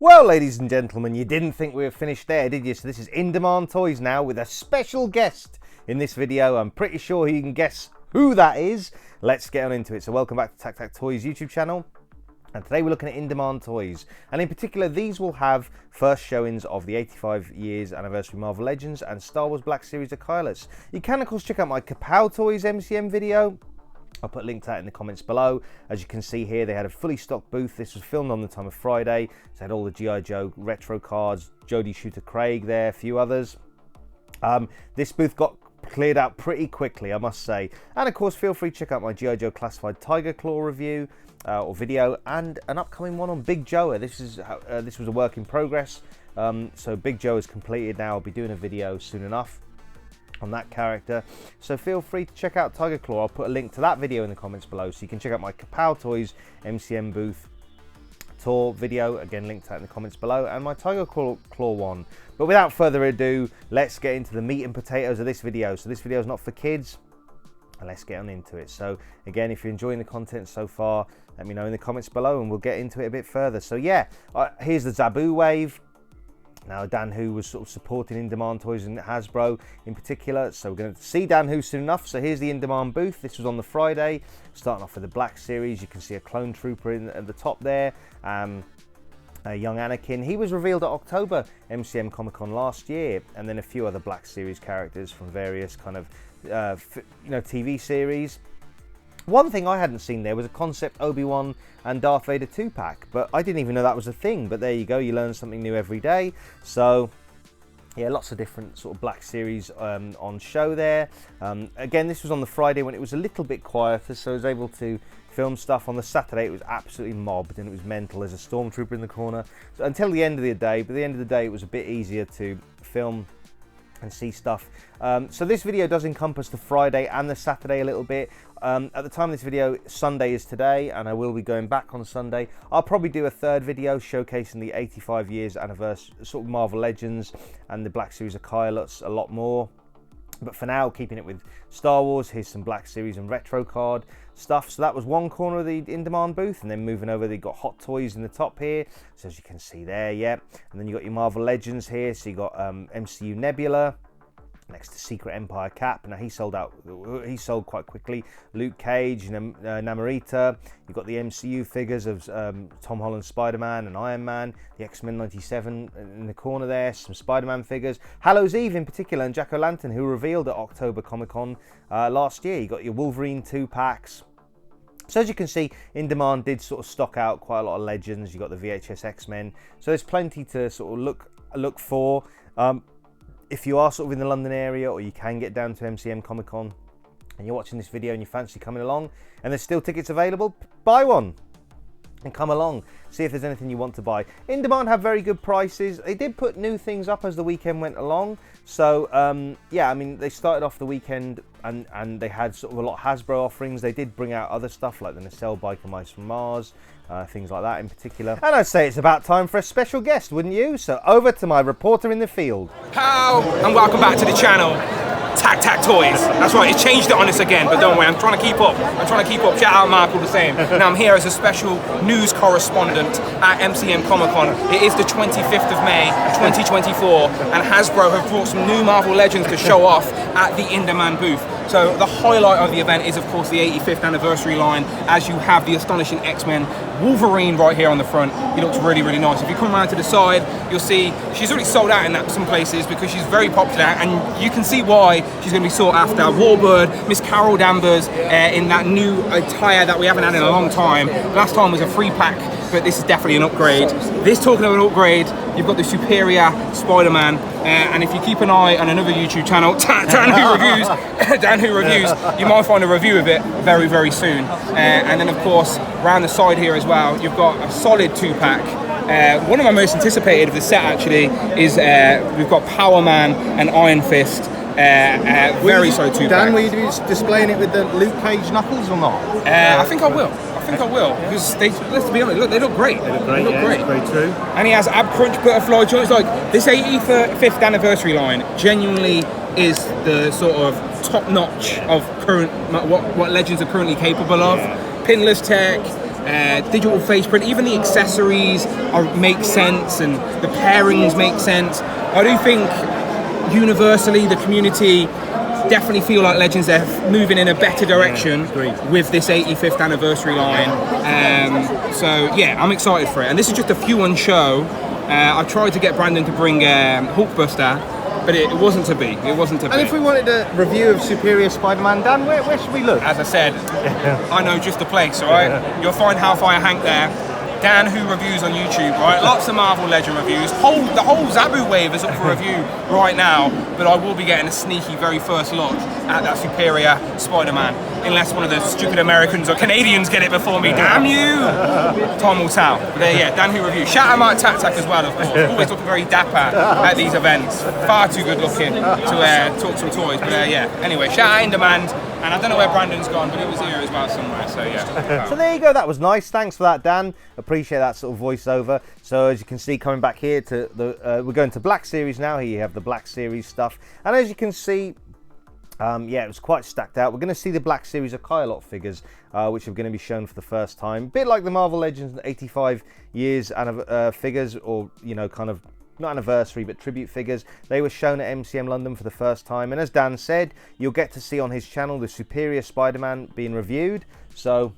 Well, ladies and gentlemen, you didn't think we were finished there, did you? So this is Indemand Toys now with a special guest in this video. I'm pretty sure you can guess who that is. Let's get on into it. So welcome back to Tak Toys YouTube channel. And today we're looking at Indemand Toys. And in particular, these will have first showings of the 85 years anniversary Marvel Legends and Star Wars Black Series Acolytes. You can, of course, check out my Kapow Toys MCM video. I'll put a link to that in the comments below. As you can see here, they had a fully stocked booth. This was filmed on the time of Friday. So they had all the G.I. Joe retro cards, Jodie Shooter Craig there, a few others. This booth got cleared out pretty quickly, I must say. And of course, feel free to check out my G.I. Joe Classified Tiger Claw review or video, and an upcoming one on Big Joe. This was a work in progress. So Big Joe is completed now. I'll be doing a video soon enough on that character, so feel free to check out Tiger Claw. I'll put a link to that video in the comments below, so you can check out my Kapow Toys MCM booth tour video, again linked to that in the comments below, and my Tiger Claw one. But without further ado, let's get into the meat and potatoes of this video. So this video is not for kids, and let's get on into it. So again, if you're enjoying the content so far, let me know in the comments below and we'll get into it a bit further. So yeah, here's the Zabu wave. Now, Dan Hu was sort of supporting Indemand Toys and Hasbro in particular, so we're going to see Dan Hu soon enough. So here's the Indemand booth. This was on the Friday, starting off with the Black Series. You can see a clone trooper at the top there, a young Anakin. He was revealed at October MCM Comic Con last year, and then a few other Black Series characters from various kind of TV series. One thing I hadn't seen there was a concept Obi-Wan and Darth Vader 2-pack, but I didn't even know that was a thing. But there you go, you learn something new every day. So yeah, lots of different sort of Black Series on show there. Again, this was on the Friday when it was a little bit quieter, so I was able to film stuff. On the Saturday it was absolutely mobbed and it was mental. There's a stormtrooper in the corner, so until the end of the day. But at the end of the day it was a bit easier to film and see stuff. So this video does encompass the Friday and the Saturday a little bit. At the time of this video, Sunday is today, and I will be going back on Sunday. I'll probably do a third video showcasing the 85 years anniversary sort of Marvel Legends and the Black Series Acolytes a lot more. But for now, keeping it with Star Wars, here's some Black Series and retro card stuff. So that was one corner of the In-Demand booth, and then moving over, they got Hot Toys in the top here. So as you can see there, yeah. And then you got your Marvel Legends here. So you got MCU Nebula next to Secret Empire Cap. Now he sold quite quickly. Luke Cage, Namorita. You've got the MCU figures of Tom Holland Spider-Man and Iron Man, the X-Men 97 in the corner there, some Spider-Man figures, Hallows Eve in particular, and Jack-O-Lantern, who were revealed at October Comic Con last year. You got your Wolverine 2-packs. So as you can see, Indemand did sort of stock out quite a lot of Legends. You got the VHS X-Men, so there's plenty to sort of look for. If you are sort of in the London area, or you can get down to MCM Comic Con and you're watching this video and you fancy coming along and there's still tickets available, buy one and come along, see if there's anything you want to buy. Indemand have very good prices. They did put new things up as the weekend went along. So yeah, I mean, they started off the weekend and they had sort of a lot of Hasbro offerings. They did bring out other stuff like the Nacelle Biker Mice from Mars, things like that in particular. And I'd say it's about time for a special guest, wouldn't you? So over to my reporter in the field. How, and welcome back to the channel. Tak Toys. That's right, it's changed it on us again, but don't worry, I'm trying to keep up. Shout out Mark all the same. Now I'm here as a special news correspondent at MCM Comic Con. It is the 25th of May, 2024, and Hasbro have brought some new Marvel Legends to show off at the Indemand booth. So the highlight of the event is, of course, the 85th anniversary line, as you have the astonishing X-Men Wolverine right here on the front. He looks really, really nice. If you come around to the side, you'll see she's already sold out in some places because she's very popular, and you can see why she's going to be sought after. Warbird, Miss Carol Danvers in that new attire that we haven't had in a long time. Last time was a free pack, but this is definitely an upgrade. This, talking of an upgrade, you've got the superior Spider-Man, and if you keep an eye on another YouTube channel, Dan Hu Reviews, you might find a review of it very, very soon. And then of course, around the side here as well, you've got a solid 2-pack. One of my most anticipated of the set actually is we've got Power Man and Iron Fist. Very solid 2-pack. Dan, will you be displaying it with the Luke Cage knuckles or not? I think I will. Because let's be honest, look, they look great. They look great. Very true. And he has ab crunch butterfly joints. Like, this 85th anniversary line genuinely is the sort of top notch of current what Legends are currently capable of. Pinless tech, digital face print, even the accessories make sense, and the pairings make sense. I do think universally the community definitely feel like Legends are moving in a better direction with this 85th anniversary line. So yeah, I'm excited for it. And this is just a few on show. I tried to get Brandon to bring Hulkbuster, but it wasn't to be. It wasn't to be. And if we wanted a review of Superior Spider-Man, Dan, where should we look? As I said, I know just the place, all right? You'll find Hellfire Hank there. Dan Who Reviews on YouTube, right? Lots of Marvel Legend reviews. The whole Zabu wave is up for review right now, but I will be getting a sneaky very first look at that Superior Spider-Man, unless one of the stupid Americans or Canadians get it before me. Damn you! Time will tell. But there, yeah, Dan Who Reviews. Shout out Mark Tac as well, of course. Always looking very dapper at these events. Far too good looking to talk some toys. But yeah, anyway, shout out Indemand. And I don't know where Brandon's gone, but he was here as well somewhere, so yeah. So there you go, that was nice. Thanks for that, Dan. Appreciate that sort of voiceover. So as you can see, coming back here to the, we're going to Black Series now. Here you have the Black Series stuff. And as you can see, yeah, it was quite stacked out. We're going to see the Black Series Acolyte figures, which are going to be shown for the first time. A bit like the Marvel Legends 85 years figures, or, you know, kind of, not anniversary, but tribute figures. They were shown at MCM London for the first time. And as Dan said, you'll get to see on his channel the Superior Spider-Man being reviewed. So,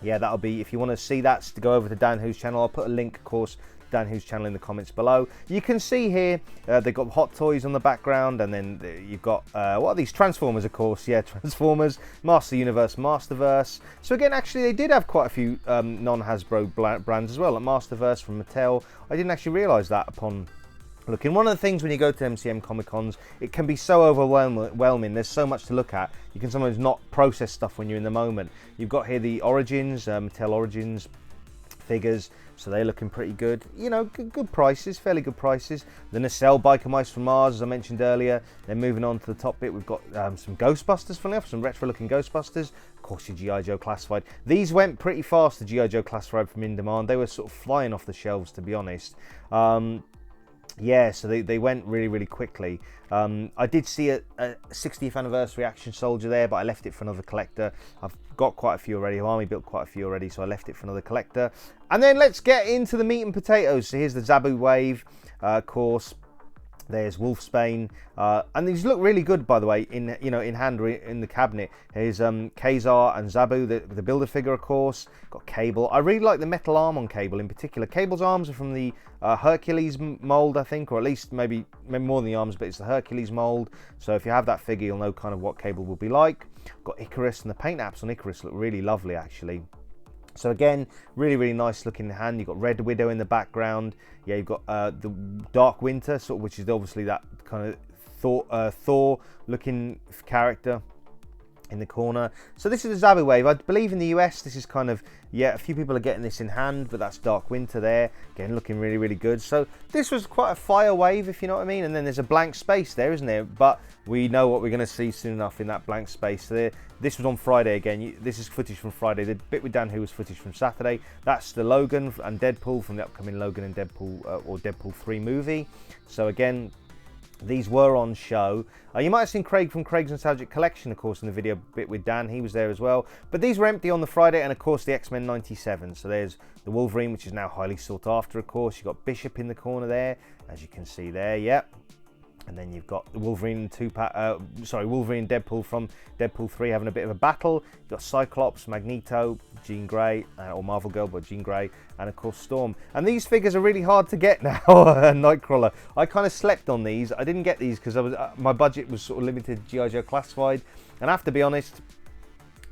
yeah, that'll be, if you want to see that, to go over to Dan Who's channel. I'll put a link, of course, Dan Who's channel in the comments below. You can see here they've got Hot Toys on the background, and then you've got what are these? Transformers, of course. Yeah, Transformers, Master Universe, Masterverse. So again, actually, they did have quite a few non-Hasbro brands as well, like Masterverse from Mattel. I didn't actually realise that upon looking. One of the things when you go to MCM Comic Cons, it can be so overwhelming. There's so much to look at. You can sometimes not process stuff when you're in the moment. You've got here the Origins, Mattel Origins figures, so they're looking pretty good. You know, good prices, fairly good prices. The Nacelle Biker Mice from Mars, as I mentioned earlier. Then moving on to the top bit, we've got some Ghostbusters, funny enough, some retro-looking Ghostbusters. Of course, your G.I. Joe Classified. These went pretty fast, the G.I. Joe Classified from Indemand. They were sort of flying off the shelves, to be honest. Yeah, so they went really, really quickly. I did see a 60th anniversary Action Soldier there, but I left it for another collector. I've got quite a few already. Army built quite a few already, so I left it for another collector. And then let's get into the meat and potatoes. So here's the Zabu Wave, of course. There's Wolfsbane, and these look really good, by the way, in hand or in the cabinet. Here's Kazar and Zabu, the Builder figure, of course. Got Cable. I really like the metal arm on Cable in particular. Cable's arms are from the Hercules mold, I think, or at least maybe more than the arms, but it's the Hercules mold. So if you have that figure, you'll know kind of what Cable will be like. Got Icarus, and the paint apps on Icarus look really lovely, actually. So again, really, really nice looking hand. You've got Red Widow in the background. Yeah, you've got the Dark Winter, sort of, which is obviously that kind of Thor looking character in the corner. So this is the Zabu Wave. I believe in the US this is kind of, yeah, a few people are getting this in hand, but that's Dark Winter there. Again, looking really, really good. So this was quite a fire wave, if you know what I mean. And then there's a blank space there, isn't there? But we know what we're going to see soon enough in that blank space. So this was on Friday again. This is footage from Friday. The bit with Dan Who was footage from Saturday. That's the Logan and Deadpool from the upcoming Logan and Deadpool or Deadpool 3 movie. So again, these were on show. You might have seen Craig from Craig's Nostalgic Collection, of course, in the video bit with Dan. He was there as well. But these were empty on the Friday, and of course the X-Men 97. So there's the Wolverine, which is now highly sought after, of course. You've got Bishop in the corner there, as you can see there, yep. And then you've got the Wolverine Wolverine Deadpool from Deadpool 3 having a bit of a battle. You've got Cyclops, Magneto, Jean Grey, or Marvel Girl, but Jean Grey, and of course Storm. And these figures are really hard to get now. Nightcrawler. I kind of slept on these. I didn't get these because I was my budget was sort of limited to G.I. Joe Classified. And I have to be honest,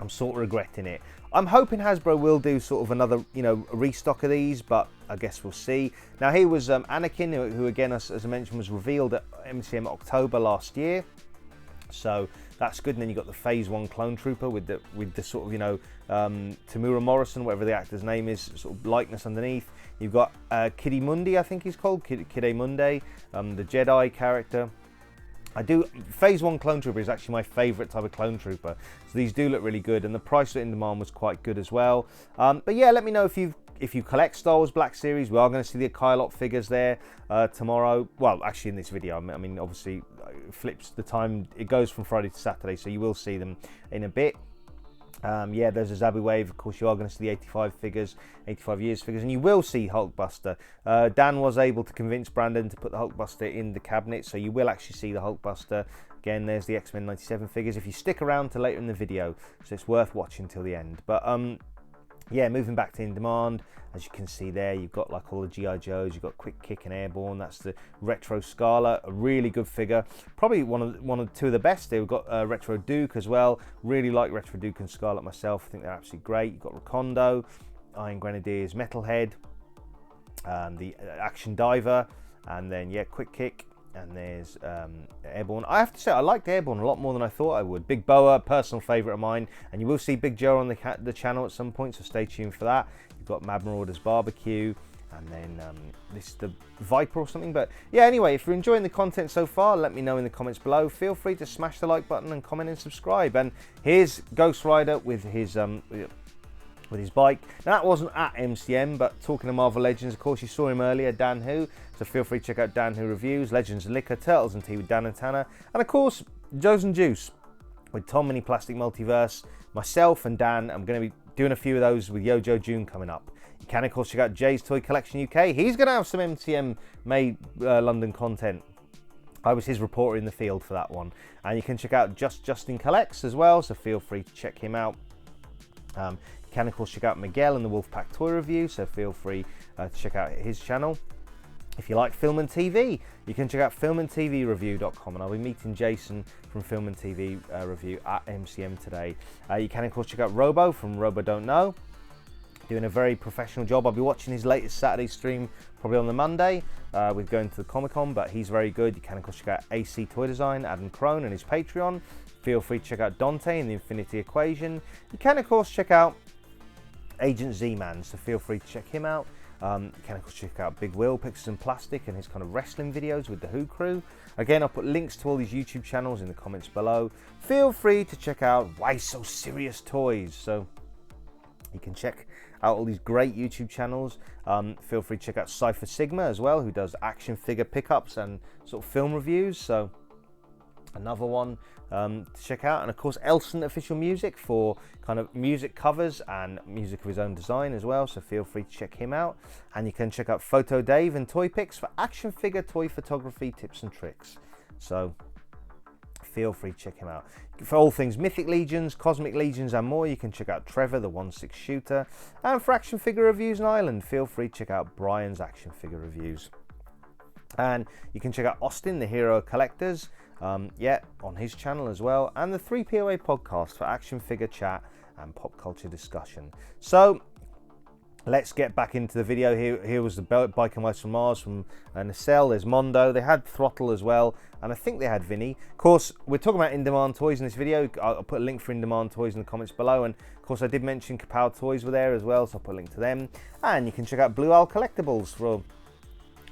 I'm sort of regretting it. I'm hoping Hasbro will do sort of another, restock of these, but I guess we'll see. Now here was Anakin, who again, as I mentioned, was revealed at MCM October last year. So that's good. And then you got the Phase 1 Clone Trooper with the sort of, Tamura Morrison, whatever the actor's name is, sort of likeness underneath. You've got Kiddy Mundi, I think he's called, Kidde Mundi, the Jedi character. Phase 1 Clone Trooper is actually my favourite type of Clone Trooper. So these do look really good, and the price at Indemand was quite good as well. But yeah, let me know if you collect Star Wars Black Series. We are going to see the Acolyte figures there tomorrow. Well, actually in this video, I mean obviously it flips the time. It goes from Friday to Saturday, so you will see them in a bit. Yeah, there's a Zabu Wave. Of course, you are going to see the 85 figures, 85 years figures, and you will see Hulkbuster. Dan was able to convince Brandon to put the Hulkbuster in the cabinet, so you will actually see the Hulkbuster. Again, there's the X-Men 97 figures if you stick around to later in the video, so it's worth watching till the end. But yeah, moving back to In Demand, as you can see there, you've got like all the G.I. Joes, you've got Quick Kick and Airborne. That's the Retro Scarlet, a really good figure. Probably one of two of the best. They've got Retro Duke as well. Really like Retro Duke and Scarlet myself. I think they're absolutely great. You've got Recondo, Iron Grenadiers, Metalhead, the Action Diver, and then yeah, Quick Kick. And there's Airborne. I have to say, I liked Airborne a lot more than I thought I would. Big Boa, personal favourite of mine. And you will see Big Joe on the channel at some point, so stay tuned for that. You've got Mad Marauders Barbecue, and then this is the Viper or something. But yeah, anyway, if you're enjoying the content so far, let me know in the comments below. Feel free to smash the like button and comment and subscribe. And here's Ghost Rider with his bike. Now, that wasn't at MCM, but talking to Marvel Legends, of course, you saw him earlier, Dan Who, so feel free to check out Dan Who reviews, Legends and Liquor, Turtles and Tea with Dan and Tanner, and of course, Joe's and Juice with Tom Mini Plastic Multiverse, myself and Dan. I'm going to be doing a few of those with Yojo June coming up. You can, of course, check out Jay's Toy Collection UK. He's going to have some MCM made London content. I was his reporter in the field for that one. And you can check out Justin Collects as well, so feel free to check him out. You can, of course, check out Miguel and the Wolfpack Toy Review, so feel free to check out his channel. If you like film and TV, you can check out filmandtvreview.com, and I'll be meeting Jason from Film and TV Review at MCM today. You can, of course, check out Robo from Robo Don't Know, doing a very professional job. I'll be watching his latest Saturday stream probably on the Monday with going to the Comic Con, but he's very good. You can, of course, check out AC Toy Design, Adam Crone, and his Patreon. Feel free to check out Dante and the Infinity Equation. You can, of course, check out Agent Z-Man, so feel free to check him out. You can, of course, check out Big Will, Pixels and Plastic, and his kind of wrestling videos with the Who Crew. Again, I'll put links to all these YouTube channels in the comments below. Feel free to check out Why So Serious Toys, so you can check out all these great YouTube channels. Feel free to check out Cypher Sigma as well, who does action figure pickups and sort of film reviews, so another one to check out. And of course, Elson Official Music for kind of music covers and music of his own design as well, so feel free to check him out. And you can check out Photo Dave and Toy Pics for action figure toy photography tips and tricks, so feel free to check him out. For all things Mythic Legions, Cosmic Legions and more, you can check out Trevor, the 1/6 shooter. And for action figure reviews in Ireland, feel free to check out Brian's action figure reviews. And you can check out Austin, the Hero Collectors, yeah, on his channel as well, and the 3POA podcast for action figure chat and pop culture discussion. So let's get back into the video. Here was the Bike and Mice from Mars from Nacelle. There's Mondo. They had Throttle as well, and I think they had Vinny. Of course, we're talking about In Demand Toys in this video. I'll put a link for In Demand Toys in the comments below, and of course I did mention Kapow Toys were there as well, so I'll put a link to them. And you can check out Blue Owl Collectibles for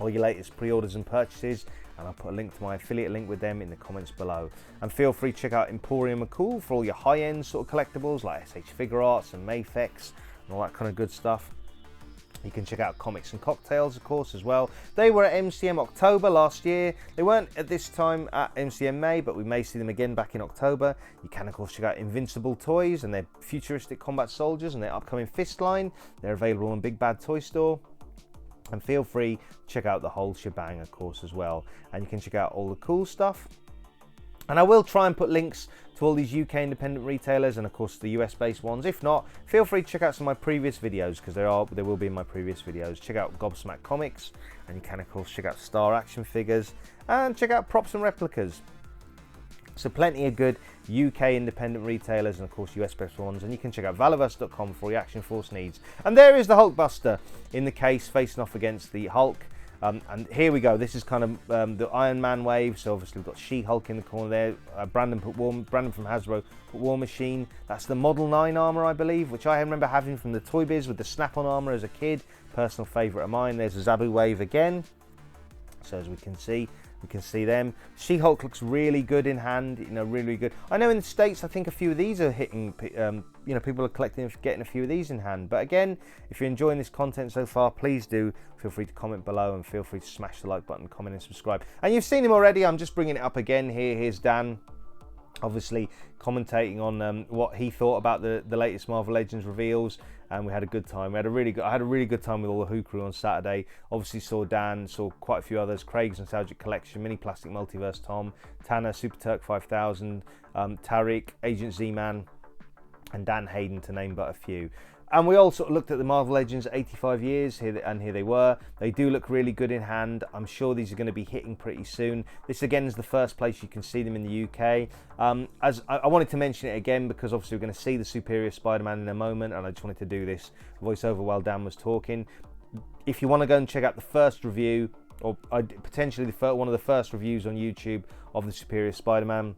all your latest pre-orders and purchases, and I'll put a link to my affiliate link with them in the comments below. And feel free to check out Emporium McCool for all your high-end sort of collectibles like SH Figure Arts and Mayfex and all that kind of good stuff. You can check out Comics and Cocktails, of course, as well. They were at MCM October last year. They weren't at this time at MCM May, but we may see them again back in October. You can, of course, check out Invincible Toys and their futuristic combat soldiers and their upcoming Fist line. They're available on Big Bad Toy Store. And feel free to check out the whole shebang, of course, as well. And you can check out all the cool stuff. And I will try and put links to all these UK independent retailers and, of course, the US-based ones. If not, feel free to check out some of my previous videos, because they will be in my previous videos. Check out Gobsmack Comics, and you can, of course, check out Star Action Figures, and check out Props and Replicas. So plenty of good UK independent retailers and, of course, US-based ones. And you can check out Valiverse.com for your Action Force needs. And there is the Hulkbuster in the case, facing off against the Hulk. And here we go. This is kind of the Iron Man wave. So obviously we've got She-Hulk in the corner there. Brandon from Hasbro put War Machine. That's the Model 9 armor, I believe, which I remember having from the Toy Biz with the Snap-on armor as a kid. Personal favorite of mine. There's a Zabu wave again. So as we can see them. She-Hulk looks really good in hand, you know, really good. I know in the States, I think a few of these are hitting, you know, people are collecting, getting a few of these in hand. But again, if you're enjoying this content so far, please do feel free to comment below and feel free to smash the like button, comment and subscribe. And you've seen him already, I'm just bringing it up again here. Here's Dan obviously commentating on what he thought about the latest Marvel Legends reveals, and we had a good time. I had a really good time with all the Who crew on Saturday. Obviously saw Dan, saw quite a few others: Craig's Nostalgic Collection, Mini Plastic Multiverse Tom, Tanner, Super Turk 5000, Tariq, Agent Z-Man, and Dan Hayden, to name but a few. And we all sort of looked at the Marvel Legends 85 years, and here they were. They do look really good in hand. I'm sure these are going to be hitting pretty soon. This again is the first place you can see them in the UK. As I wanted to mention it again because obviously we're going to see the Superior Spider-Man in a moment, and I just wanted to do this voiceover while Dan was talking. If you want to go and check out the first review, or potentially one of the first reviews on YouTube of the Superior Spider-Man,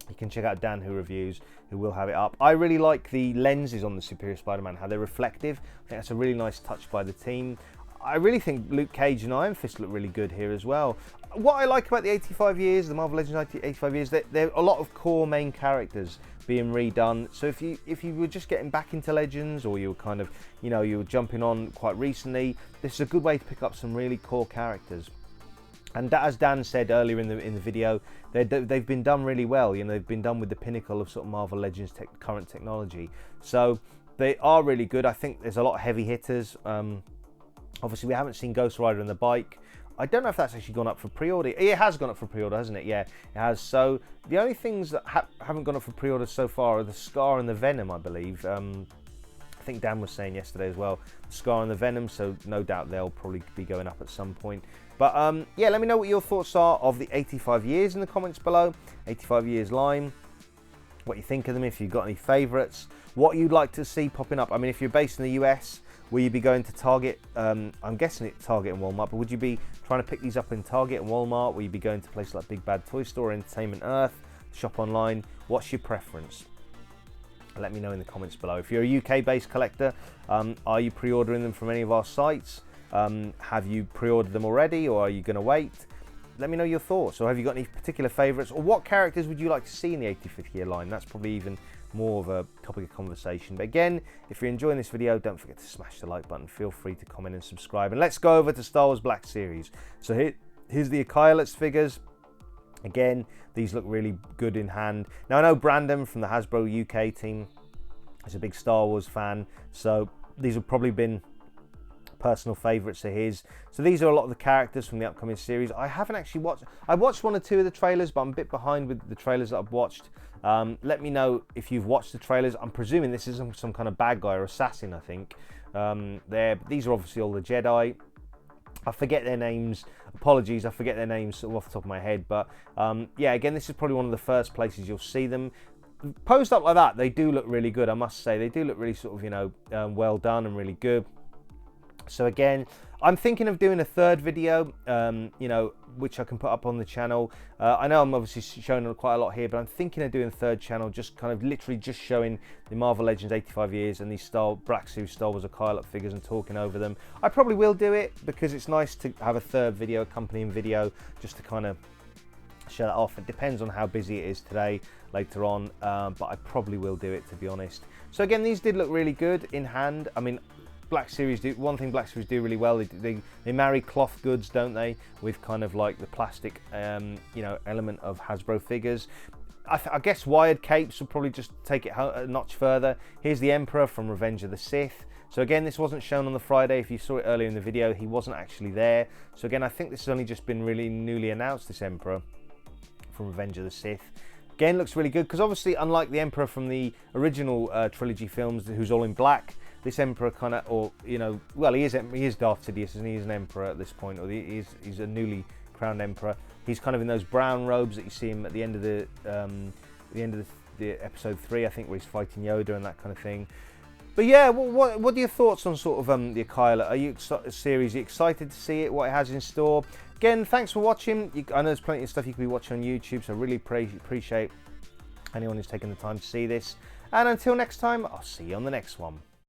you can check out Dan Who Reviews, who will have it up. I really like the lenses on the Superior Spider-Man, how they're reflective. I think that's a really nice touch by the team. I really think Luke Cage and Iron Fist look really good here as well. What I like about the 85 years, the Marvel Legends 85 years, that there are a lot of core main characters being redone. So if you were just getting back into Legends, or you were kind of, you were jumping on quite recently, this is a good way to pick up some really core characters. And as Dan said earlier in the video, they've been done really well. They've been done with the pinnacle of sort of Marvel Legends current technology. So they are really good. I think there's a lot of heavy hitters. Obviously, we haven't seen Ghost Rider and the Bike. I don't know if that's actually gone up for pre-order. It has gone up for pre-order, hasn't it? Yeah, it has. So the only things that haven't gone up for pre-order so far are the Scar and the Venom, I believe. I think Dan was saying yesterday as well, Scar and the Venom, so no doubt they'll probably be going up at some point. But yeah, let me know what your thoughts are of the 85 years in the comments below. 85 years line, what you think of them, if you've got any favourites, what you'd like to see popping up. I mean, if you're based in the US, will you be going to Target? I'm guessing it's Target and Walmart, but would you be trying to pick these up in Target and Walmart? Will you be going to places like Big Bad Toy Store, Entertainment Earth, shop online? What's your preference? Let me know in the comments below. If you're a UK-based collector, are you pre-ordering them from any of our sites? Have you pre-ordered them already, or are you going to wait? Let me know your thoughts. Or have you got any particular favourites, or what characters would you like to see in the 85th year line? That's probably even more of a topic of conversation. But again, if you're enjoying this video, don't forget to smash the like button. Feel free to comment and subscribe. And let's go over to Star Wars Black Series. So here's the Acolytes figures. Again, these look really good in hand. Now, I know Brandon from the Hasbro UK team is a big Star Wars fan, so these have probably been personal favourites of his. So these are a lot of the characters from the upcoming series. I haven't actually watched, I've watched one or two of the trailers, but I'm a bit behind with the trailers that I've watched. Let me know if you've watched the trailers. I'm presuming this is some kind of bad guy or assassin, I think. These are obviously all the Jedi. I forget their names. Apologies, I forget their names sort of off the top of my head. But yeah, again, this is probably one of the first places you'll see them. Posed up like that, they do look really good, I must say. They do look really sort of, well done and really good. So again, I'm thinking of doing a third video, which I can put up on the channel. I know I'm obviously showing quite a lot here, but I'm thinking of doing a third channel, just kind of literally just showing the Marvel Legends 85 years and these Black Series Star Wars Acolyte figures and talking over them. I probably will do it because it's nice to have a third video, accompanying video, just to kind of show that off. It depends on how busy it is today, later on, but I probably will do it, to be honest. So again, these did look really good in hand. I mean, Black Series do one thing. Black Series do really well. They marry cloth goods, don't they, with kind of like the plastic, element of Hasbro figures. I guess wired capes will probably just take it a notch further. Here's the Emperor from Revenge of the Sith. So again, this wasn't shown on the Friday. If you saw it earlier in the video, he wasn't actually there. So again, I think this has only just been really newly announced. This Emperor from Revenge of the Sith. Again, looks really good because obviously, unlike the Emperor from the original trilogy films, who's all in black, this Emperor kind of, well, he is Darth Sidious, and he is an Emperor at this point, or he's a newly crowned Emperor. He's kind of in those brown robes that you see him at the end of the episode 3, I think, where he's fighting Yoda and that kind of thing. But yeah, what are your thoughts on sort of the Acolyte? Are you excited to see it, what it has in store? Again, thanks for watching. I know there's plenty of stuff you could be watching on YouTube, so I really appreciate anyone who's taken the time to see this. And until next time, I'll see you on the next one.